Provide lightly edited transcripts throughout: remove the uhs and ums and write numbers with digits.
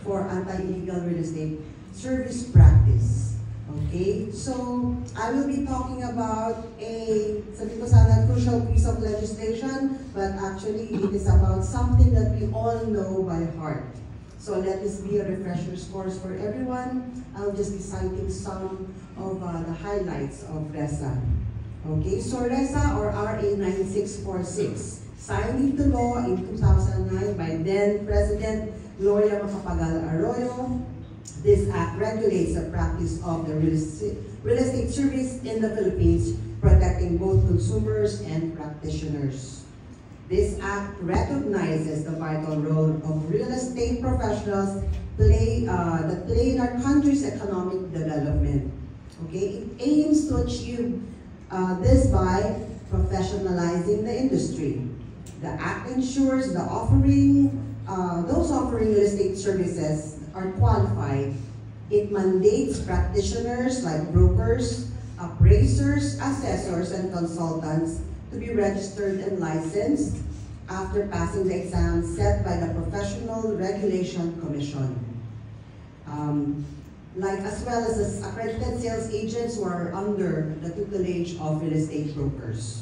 for anti-illegal real estate service practice. Okay, so I will be talking about sabi ko sana, crucial piece of legislation, but actually it is about something that we all know by heart. So let this be a refresher course for everyone. I'll just be citing some of the highlights of RESA. Okay, so RESA, or RA 9646, signed into law in 2009 by then President Gloria Macapagal Arroyo. This act regulates the practice of the real estate service in the Philippines, protecting both consumers and practitioners. This act recognizes the vital role of real estate professionals that play in our country's economic development. Okay, it aims to achieve this by professionalizing the industry. The act ensures those offering real estate services are qualified. It mandates practitioners like brokers, appraisers, assessors, and consultants to be registered and licensed after passing the exams set by the Professional Regulation Commission. As well as accredited sales agents who are under the tutelage of real estate brokers.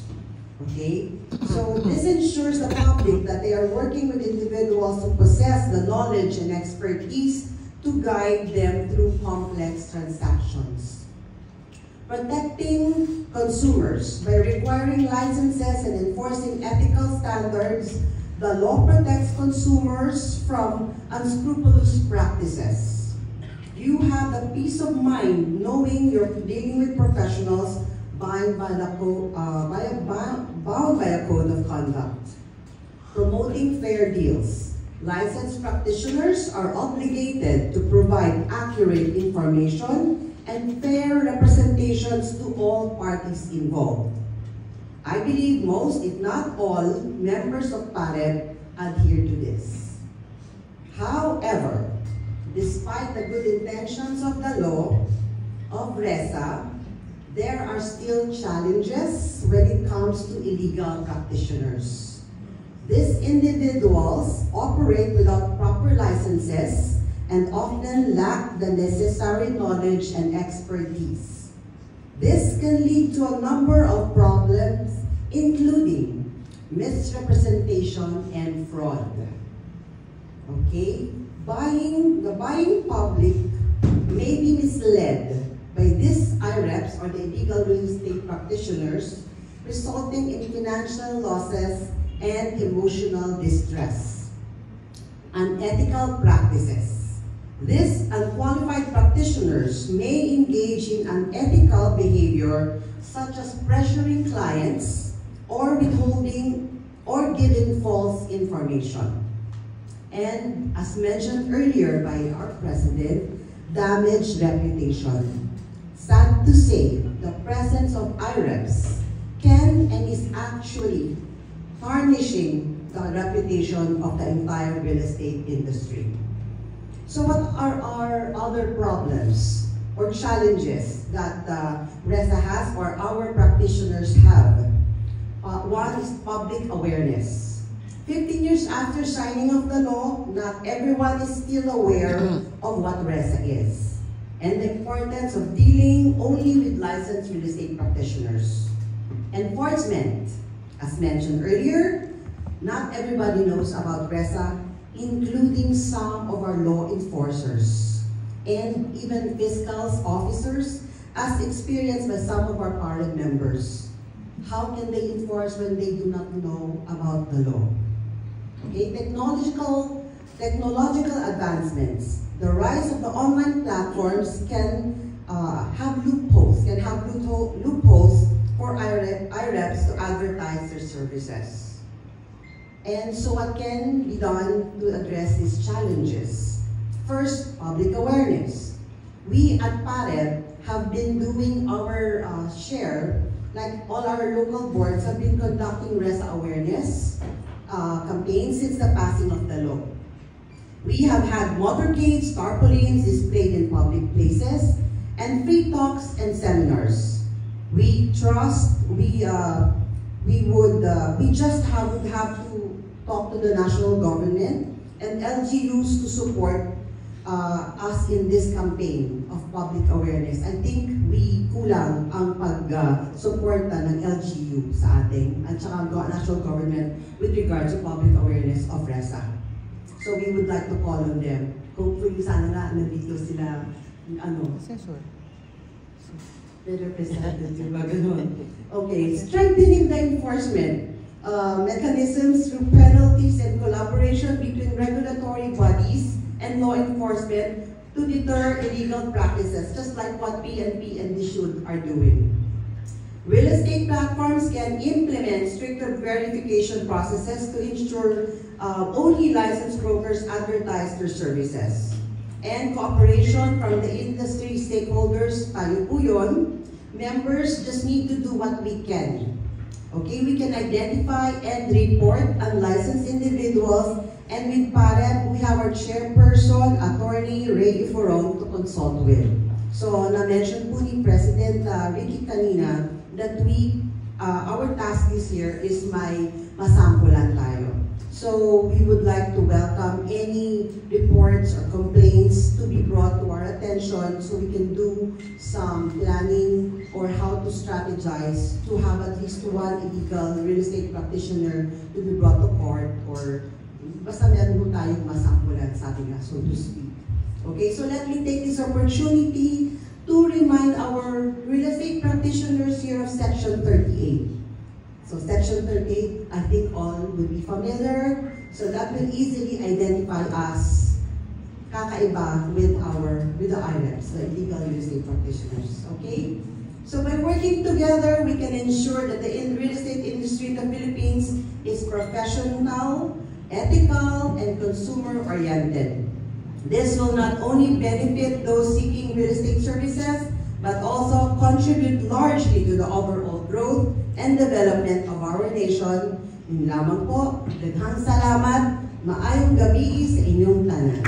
Okay, so this ensures the public that they are working with individuals who possess the knowledge and expertise to guide them through complex transactions. Protecting consumers by requiring licenses and enforcing ethical standards, the law protects consumers from unscrupulous practices. You have the peace of mind knowing you're dealing with professionals bound by a code of conduct. Promoting fair deals. Licensed practitioners are obligated to provide accurate information and fair representations to all parties involved. I believe most, if not all, members of PAREB adhere to this. However, despite the good intentions of the law of RESA, there are still challenges when it comes to illegal practitioners. These individuals operate without proper licenses and often lack the necessary knowledge and expertise. This can lead to a number of problems, including misrepresentation and fraud. Okay? The buying public may be misled by these IREPs, or the illegal real estate practitioners, resulting in financial losses and emotional distress. Unethical practices. These unqualified practitioners may engage in unethical behavior such as pressuring clients or withholding or giving false information. And as mentioned earlier by our president, damaged reputation. Sad to say, the presence of IREPs can and is actually tarnishing the reputation of the entire real estate industry. So what are our other problems or challenges that RESA has or our practitioners have? One is public awareness. 15 years after signing of the law, not everyone is still aware of what RESA is and the importance of dealing only with licensed real estate practitioners. Enforcement. As mentioned earlier, not everybody knows about RESA, including some of our law enforcers and even fiscal officers, as experienced by some of our PAREB members. How can they enforce when they do not know about the law? Okay, technological advancements. The rise of the online platforms can have loopholes for IREPs to advertise their services. And so what can be done to address these challenges? First, public awareness. We at PAREB have been doing our share, like all our local boards have been conducting RESA awareness campaigns since the passing of the law. We have had motorcades, tarpaulins displayed in public places, and free talks and seminars. We just would have to talk to the national government and LGUs to support us in this campaign of public awareness. I think we kulang ang pag-suporta ng LGU sa ating at saka ang national government with regards to public awareness of RESA. So we would like to call on them. Hopefully sana nga nandito sila, representative ba ganun? Okay, strengthening the enforcement mechanisms through penalties and collaboration between regulatory bodies and law enforcement to deter illegal practices, just like what PNP and DSUD are doing. Real estate platforms can implement stricter verification processes to ensure only licensed brokers advertise their services. And cooperation from the industry stakeholders, tayo po yun. Members just need to do what we can. Okay, we can identify and report unlicensed individuals, and with PAREP, we have our chairperson, Attorney Ray Iforong, to consult with. So, na-mention po ni President Ricky kanina that our task this year is masampulan tayo. So, we would like to welcome any reports or complaints to be brought to our attention so we can do some planning or how to strategize to have at least one illegal real estate practitioner to be brought to court or basta meron mo tayong masampulan, sabi nga, so to speak. Okay, so let me take this opportunity to remind our real estate practitioners here of Section 38. So Section 38, I think all will be familiar, so that will easily identify us kakaiba with the IREPs, the illegal real estate practitioners, okay? So by working together, we can ensure that the real estate industry in the Philippines is professional, ethical, and consumer-oriented. This will not only benefit those seeking real estate services, but also contribute largely to the overall growth and development of our nation. Yun lamang po, daghang salamat, maayong gabi sa inyong tanan.